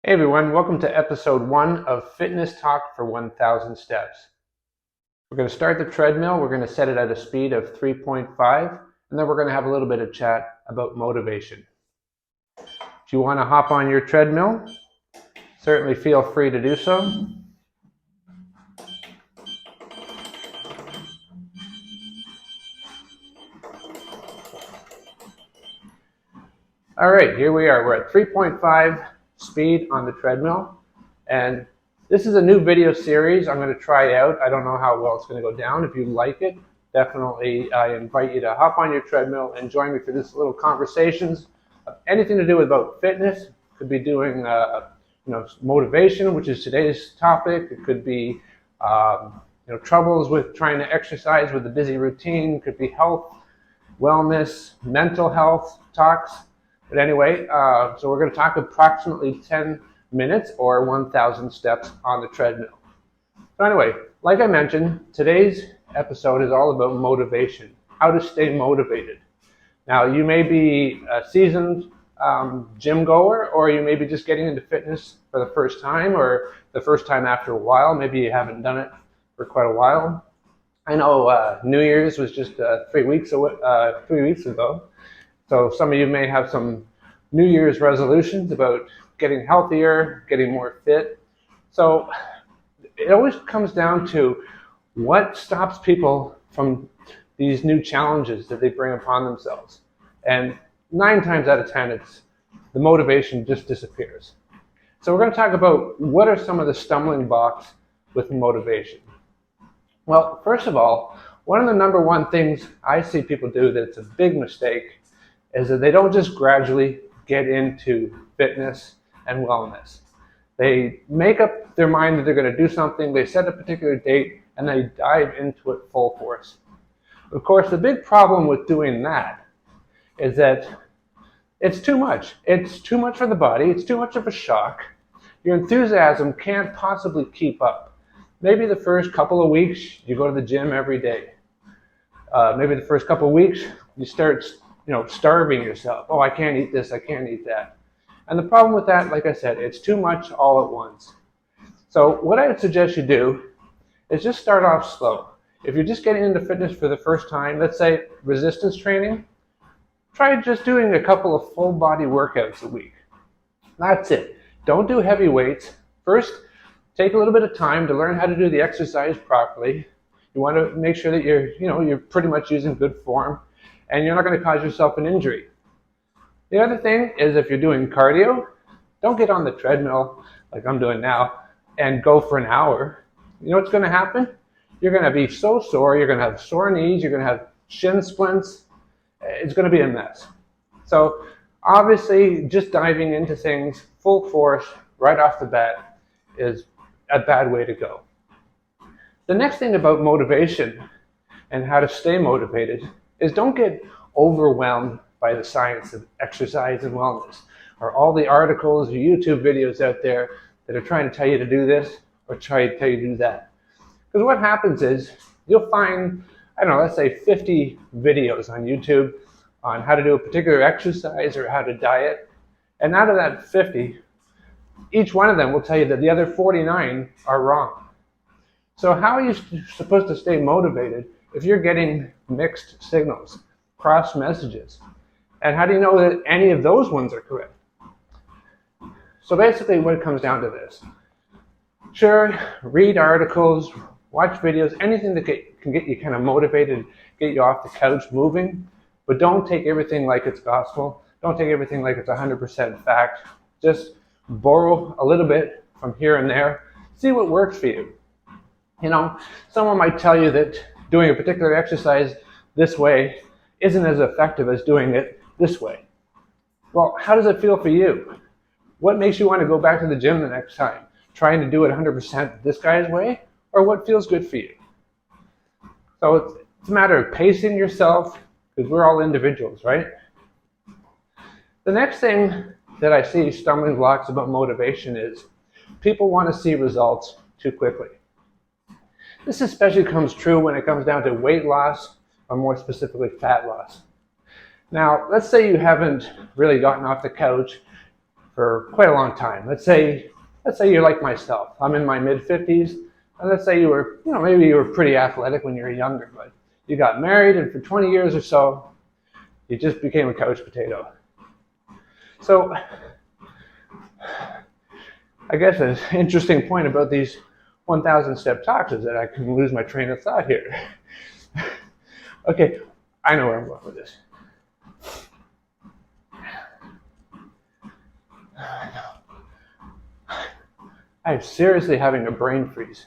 Hey everyone, welcome to episode 1 of Fitness Talk for 1,000 Steps. We're going to start the treadmill. We're going to set it at a speed of 3.5, and then we're going to have a little bit of chat about motivation. If you want to hop on your treadmill, certainly feel free to do so. All right, here we are. We're at 3.5 speed on the treadmill, and this is a new video series I'm going to try out. I don't know how well it's going to go down. If you like it, definitely I invite you to hop on your treadmill and join me for this little conversations. Anything to do with about fitness. Could be doing motivation, which is today's topic. It could be troubles with trying to exercise with a busy routine. Could be health, wellness, mental health talks. But anyway, so we're going to talk approximately 10 minutes or 1,000 steps on the treadmill. So anyway, like I mentioned, today's episode is all about motivation, how to stay motivated. Now, you may be a seasoned gym goer, or you may be just getting into fitness for the first time, or the first time after a while. Maybe you haven't done it for quite a while. I know New Year's was just 3 weeks ago. So some of you may have some New Year's resolutions about getting healthier, getting more fit. So it always comes down to what stops people from these new challenges that they bring upon themselves. And 9 times out of 10, it's the motivation just disappears. So we're going to talk about what are some of the stumbling blocks with motivation. Well, first of all, one of the number one things I see people do that's a big mistake is that they don't just gradually get into fitness and wellness. They make up their mind that they're going to do something, they set a particular date, and they dive into it full force. Of course, the big problem with doing that is that it's too much. It's too much for the body, it's too much of a shock. Your enthusiasm can't possibly keep up. Maybe the first couple of weeks, you go to the gym every day. Maybe the first couple of weeks, you start starving yourself. Oh, I can't eat this, I can't eat that. And the problem with that, like I said, it's too much all at once. So what I would suggest you do is just start off slow. If you're just getting into fitness for the first time, let's say resistance training, try just doing a couple of full body workouts a week. That's it. Don't do heavy weights. First, take a little bit of time to learn how to do the exercise properly. You want to make sure that you're pretty much using good form, and you're not going to cause yourself an injury. The other thing is, if you're doing cardio, don't get on the treadmill like I'm doing now and go for an hour. You know what's going to happen? You're going to be so sore, you're going to have sore knees, you're going to have shin splints. It's going to be a mess. So obviously, just diving into things full force right off the bat is a bad way to go. The next thing about motivation and how to stay motivated is don't get overwhelmed by the science of exercise and wellness, or all the articles or YouTube videos out there that are trying to tell you to do this or try to tell you to do that. Because what happens is you'll find, let's say 50 videos on YouTube on how to do a particular exercise or how to diet. And out of that 50, each one of them will tell you that the other 49 are wrong. So how are you supposed to stay motivated if you're getting mixed signals, cross messages? And how do you know that any of those ones are correct? So basically what it comes down to this. Sure, read articles, watch videos, anything that can get you kind of motivated, get you off the couch moving, but don't take everything like it's gospel. Don't take everything like it's 100% fact. Just borrow a little bit from here and there. See what works for you. Someone might tell you that doing a particular exercise this way isn't as effective as doing it this way. Well, how does it feel for you? What makes you want to go back to the gym the next time? Trying to do it 100% this guy's way, or what feels good for you? So it's a matter of pacing yourself, because we're all individuals, right? The next thing that I see stumbling blocks about motivation is people want to see results too quickly. This especially comes true when it comes down to weight loss, or more specifically fat loss. Now, let's say you haven't really gotten off the couch for quite a long time. Let's say you're like myself. I'm in my mid-50s, and let's say you were, maybe you were pretty athletic when you were younger, but you got married, and for 20 years or so, you just became a couch potato. So, I guess an interesting point about these 1,000 step talks is that I can lose my train of thought here. Okay, I know where I'm going with this. I'm seriously having a brain freeze.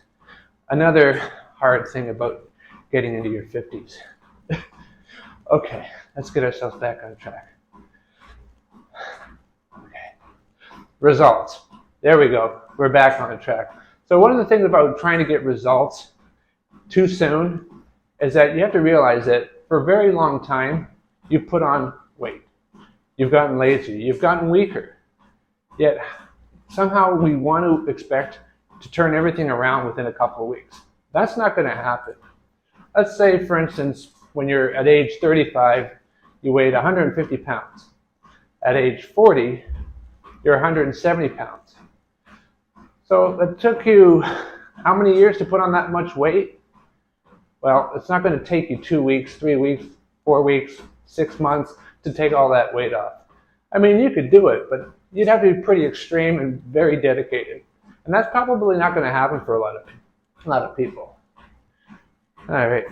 Another hard thing about getting into your 50s. Okay, let's get ourselves back on track. Okay, results. There we go. We're back on track. So one of the things about trying to get results too soon is that you have to realize that for a very long time, you've put on weight. You've gotten lazy. You've gotten weaker. Yet somehow we want to expect to turn everything around within a couple of weeks. That's not going to happen. Let's say, for instance, when you're at age 35, you weighed 150 pounds. At age 40, you're 170 pounds. So it took you how many years to put on that much weight? Well, it's not going to take you 2 weeks, 3 weeks, 4 weeks, 6 months to take all that weight off. I mean, you could do it, but you'd have to be pretty extreme and very dedicated. And that's probably not going to happen for a lot of people. All right,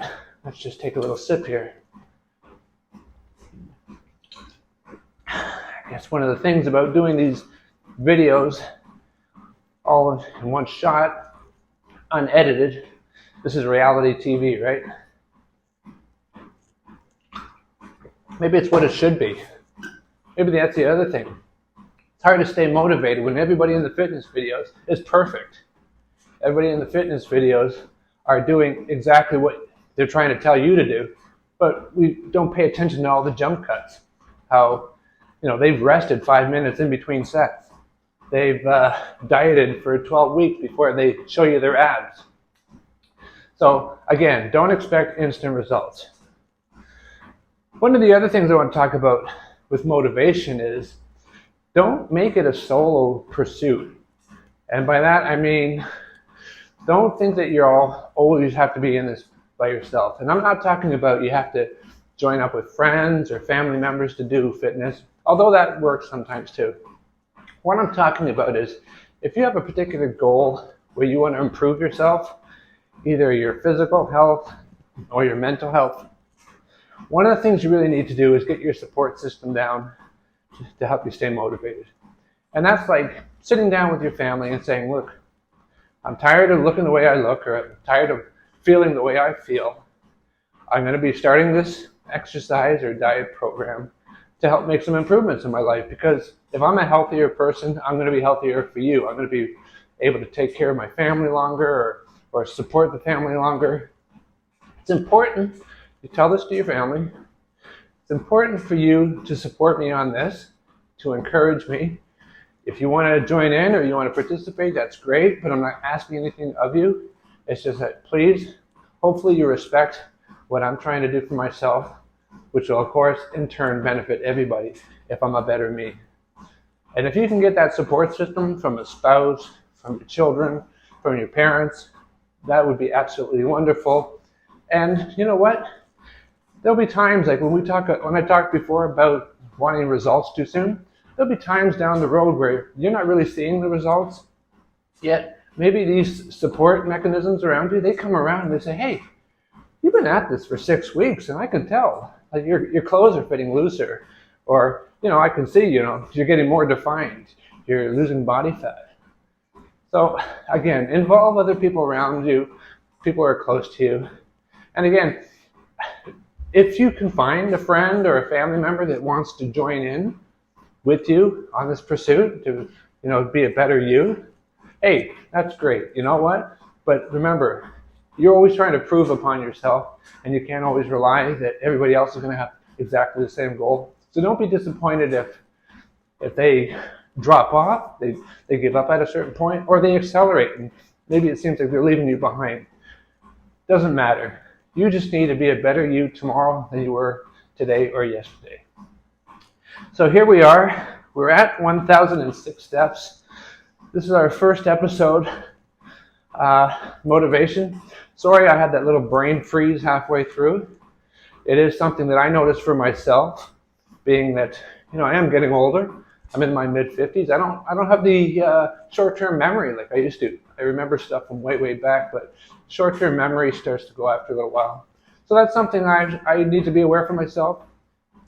let's just take a little sip here. I guess one of the things about doing these videos all in one shot, unedited, this is reality TV, right? Maybe it's what it should be. Maybe that's the other thing. It's hard to stay motivated when everybody in the fitness videos is perfect. Everybody in the fitness videos are doing exactly what they're trying to tell you to do, but we don't pay attention to all the jump cuts. How, they've rested 5 minutes in between sets. They've dieted for 12 weeks before they show you their abs. So again, don't expect instant results. One of the other things I want to talk about with motivation is don't make it a solo pursuit. And by that I mean, don't think that always have to be in this by yourself. And I'm not talking about you have to join up with friends or family members to do fitness, although that works sometimes too. What I'm talking about is if you have a particular goal where you want to improve yourself, either your physical health or your mental health, one of the things you really need to do is get your support system down to help you stay motivated. And that's like sitting down with your family and saying, look, I'm tired of looking the way I look, or I'm tired of feeling the way I feel. I'm going to be starting this exercise or diet program to help make some improvements in my life, because if I'm a healthier person, I'm going to be healthier for you. I'm going to be able to take care of my family longer or support the family longer. It's important, you tell this to your family, it's important for you to support me on this, to encourage me. If you want to join in or you want to participate, that's great, but I'm not asking anything of you. It's just that please, hopefully you respect what I'm trying to do for myself, which will of course in turn benefit everybody if I'm a better me. And if you can get that support system from a spouse, from your children, from your parents, that would be absolutely wonderful. And you know what? There'll be times like when I talked before about wanting results too soon, there'll be times down the road where you're not really seeing the results, yet maybe these support mechanisms around you, they come around and they say, hey, you've been at this for 6 weeks and I can tell, like your clothes are fitting looser, or I can see, you're getting more defined, you're losing body fat. So again, involve other people around you, people who are close to you. And again, if you can find a friend or a family member that wants to join in with you on this pursuit to, be a better you, hey, that's great. You know what? But remember, you're always trying to prove upon yourself, and you can't always rely that everybody else is going to have exactly the same goal. So don't be disappointed if they drop off, they give up at a certain point, or they accelerate, and maybe it seems like they're leaving you behind. Doesn't matter. You just need to be a better you tomorrow than you were today or yesterday. So here we are. We're at 1,006 steps. This is our first episode. Motivation. Sorry I had that little brain freeze halfway through. It is something that I noticed for myself, being that, I am getting older. I'm in my mid-50s. I don't have the short-term memory like I used to. I remember stuff from way back, but short-term memory starts to go after a little while. So that's something I need to be aware for myself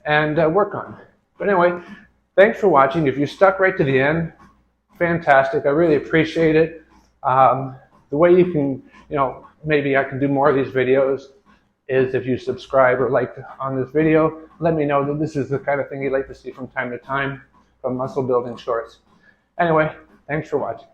and work on. But anyway, thanks for watching. If you stuck right to the end, fantastic. I really appreciate it. The way you can, maybe I can do more of these videos is if you subscribe or like on this video, let me know that this is the kind of thing you'd like to see from time to time from muscle building shorts. Anyway, thanks for watching.